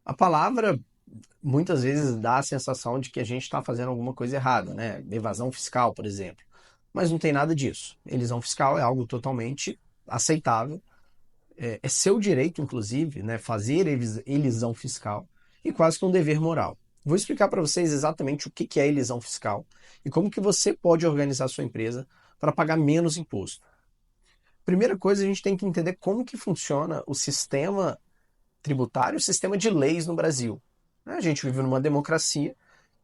A palavra muitas vezes dá a sensação de que a gente está fazendo alguma coisa errada, né? Evasão fiscal, por exemplo. Mas não tem nada disso. Elisão fiscal é algo totalmente aceitável. É seu direito, inclusive, né, fazer elisão fiscal e quase que um dever moral. Vou explicar para vocês exatamente o que é elisão fiscal e como que você pode organizar sua empresa para pagar menos imposto. Primeira coisa, a gente tem que entender como que funciona o sistema tributário, o sistema de leis no Brasil. A gente vive numa democracia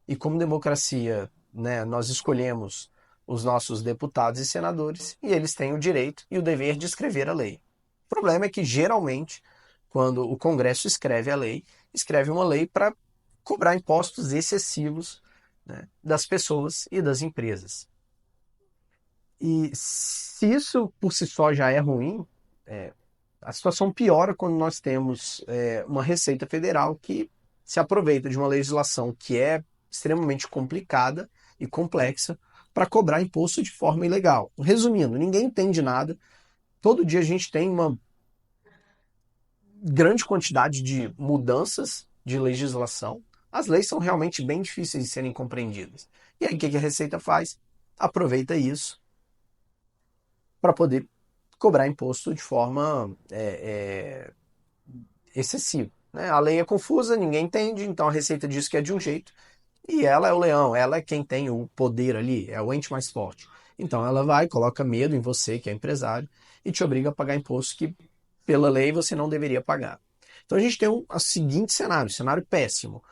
e como democracia, né, nós escolhemos os nossos deputados e senadores e eles têm o direito e o dever de escrever a lei. O problema é que, geralmente, quando o Congresso escreve uma lei para cobrar impostos excessivos, né, das pessoas e das empresas. E se isso por si só já é ruim, a situação piora quando nós temos uma Receita Federal que se aproveita de uma legislação que é extremamente complicada e complexa para cobrar imposto de forma ilegal. Resumindo, ninguém entende nada. Todo dia a gente tem uma grande quantidade de mudanças de legislação. As leis são realmente bem difíceis de serem compreendidas. E aí o que a Receita faz? Aproveita isso para poder cobrar imposto de forma excessiva. Né? A lei é confusa, ninguém entende, então a Receita diz que é de um jeito, e ela é o leão, ela é quem tem o poder ali, é o ente mais forte. Então ela vai, coloca medo em você, que é empresário, e te obriga a pagar imposto que, pela lei, você não deveria pagar. Então a gente tem o seguinte cenário, cenário péssimo.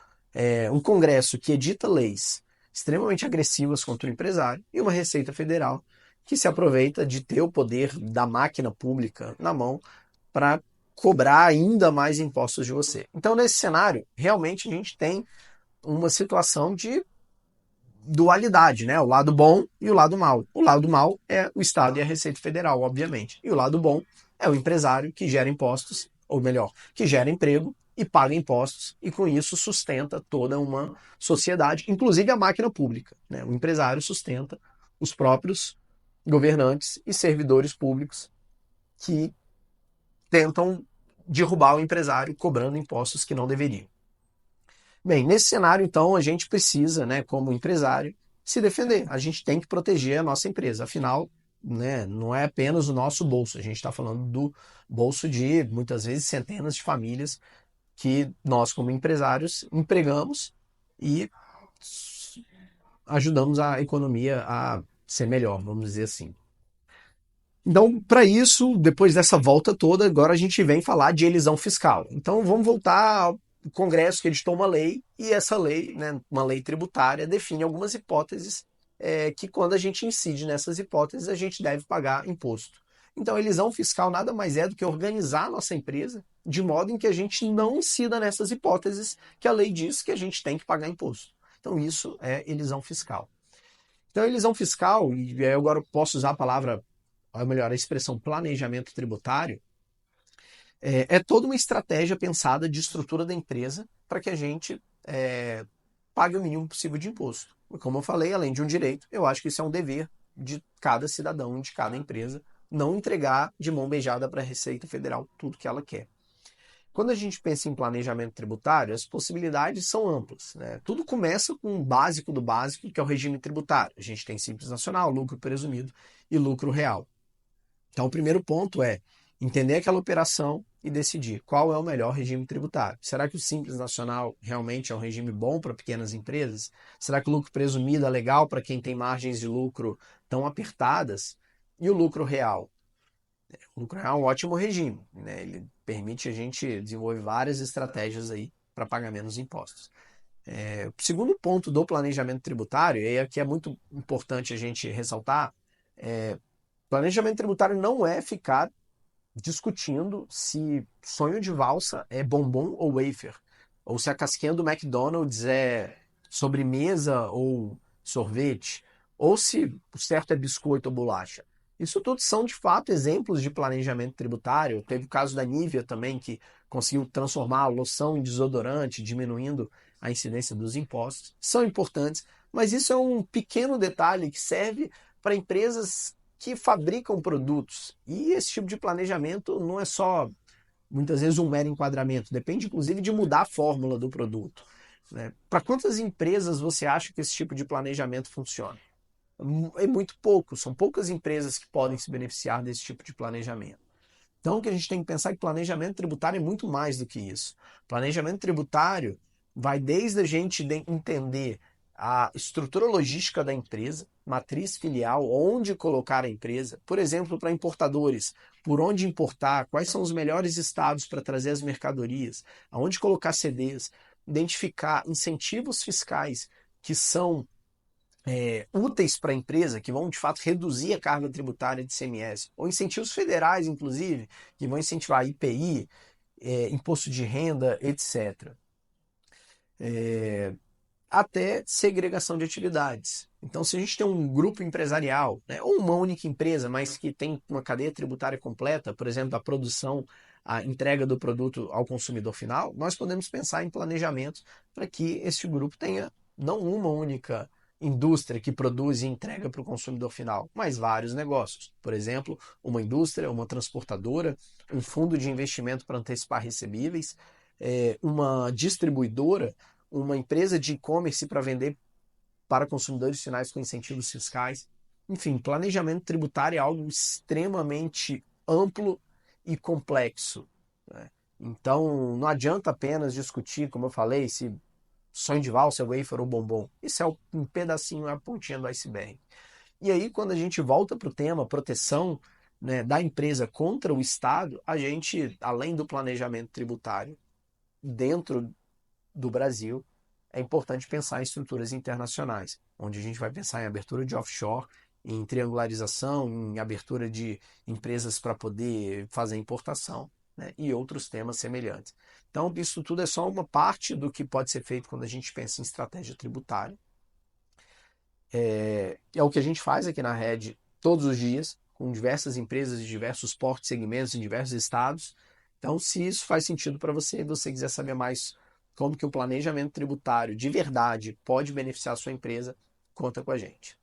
Um Congresso que edita leis extremamente agressivas contra o empresário e uma Receita Federal que se aproveita de ter o poder da máquina pública na mão para cobrar ainda mais impostos de você. Então, nesse cenário, realmente a gente tem uma situação de dualidade, né? O lado bom e o lado mal. O lado mal é o Estado e a Receita Federal, obviamente. E o lado bom é o empresário que gera impostos, ou melhor, que gera emprego e paga impostos e com isso sustenta toda uma sociedade, inclusive a máquina pública, né? O empresário sustenta os próprios governantes e servidores públicos que tentam derrubar o empresário cobrando impostos que não deveriam. Bem, nesse cenário, então, a gente precisa, né, como empresário, se defender. A gente tem que proteger a nossa empresa. Afinal, né, não é apenas o nosso bolso. A gente está falando do bolso de, muitas vezes, centenas de famílias que nós, como empresários, empregamos e ajudamos a economia a ser melhor, vamos dizer assim. Então, para isso, depois dessa volta toda, agora a gente vem falar de elisão fiscal. Então, vamos voltar ao Congresso que editou uma lei, e essa lei, né, uma lei tributária, define algumas hipóteses que, quando a gente incide nessas hipóteses, a gente deve pagar imposto. Então, a elisão fiscal nada mais é do que organizar a nossa empresa de modo em que a gente não incida nessas hipóteses que a lei diz que a gente tem que pagar imposto. Então, isso é elisão fiscal. Então, a elisão fiscal, e eu agora posso usar a palavra, ou melhor, a expressão planejamento tributário, é toda uma estratégia pensada de estrutura da empresa para que a gente pague o mínimo possível de imposto. Como eu falei, além de um direito, eu acho que isso é um dever de cada cidadão, de cada empresa, não entregar de mão beijada para a Receita Federal tudo que ela quer. Quando a gente pensa em planejamento tributário, as possibilidades são amplas. Né? Tudo começa com o básico do básico, que é o regime tributário. A gente tem Simples Nacional, lucro presumido e lucro real. Então, o primeiro ponto é entender aquela operação e decidir qual é o melhor regime tributário. Será que o Simples Nacional realmente é um regime bom para pequenas empresas? Será que o lucro presumido é legal para quem tem margens de lucro tão apertadas? E o lucro real? O lucro real é um ótimo regime, né? Ele permite a gente desenvolver várias estratégias aí para pagar menos impostos. O segundo ponto do planejamento tributário, e aqui é muito importante a gente ressaltar, planejamento tributário não é ficar discutindo se sonho de valsa é bombom ou wafer, ou se a casquinha do McDonald's é sobremesa ou sorvete, ou se o certo é biscoito ou bolacha. Isso tudo são, de fato, exemplos de planejamento tributário. Teve o caso da Nivea também, que conseguiu transformar a loção em desodorante, diminuindo a incidência dos impostos. São importantes, mas isso é um pequeno detalhe que serve para empresas que fabricam produtos. E esse tipo de planejamento não é só muitas vezes um mero enquadramento, depende inclusive de mudar a fórmula do produto. Né? Para quantas empresas você acha que esse tipo de planejamento funciona? É muito pouco, são poucas empresas que podem se beneficiar desse tipo de planejamento. Então, o que a gente tem que pensar é que planejamento tributário é muito mais do que isso. Planejamento tributário vai desde a gente entender a estrutura logística da empresa, matriz filial, onde colocar a empresa, por exemplo, para importadores, por onde importar, quais são os melhores estados para trazer as mercadorias, aonde colocar CDs, identificar incentivos fiscais que são úteis para a empresa, que vão de fato reduzir a carga tributária de ICMS, ou incentivos federais, inclusive, que vão incentivar IPI, imposto de renda, etc. Até segregação de atividades. Então, se a gente tem um grupo empresarial, né, ou uma única empresa, mas que tem uma cadeia tributária completa, por exemplo, da produção à entrega do produto ao consumidor final, nós podemos pensar em planejamentos para que este grupo tenha não uma única indústria que produz e entrega para o consumidor final, mas vários negócios. Por exemplo, uma indústria, uma transportadora, um fundo de investimento para antecipar recebíveis, uma distribuidora, uma empresa de e-commerce para vender para consumidores finais com incentivos fiscais. Enfim, planejamento tributário é algo extremamente amplo e complexo. Né? Então, não adianta apenas discutir, como eu falei, se sonho de valsa, wafer ou bombom. Isso é um pedacinho, a pontinha do iceberg. E aí, quando a gente volta para o tema proteção, né, da empresa contra o Estado, a gente, além do planejamento tributário dentro do Brasil, é importante pensar em estruturas internacionais, onde a gente vai pensar em abertura de offshore, em triangularização, em abertura de empresas para poder fazer importação, né, e outros temas semelhantes. Então, isso tudo é só uma parte do que pode ser feito quando a gente pensa em estratégia tributária. É o que a gente faz aqui na Rede todos os dias, com diversas empresas de diversos portos, segmentos, em diversos estados. Então, se isso faz sentido para você e você quiser saber mais como que o planejamento tributário de verdade pode beneficiar a sua empresa, conta com a gente.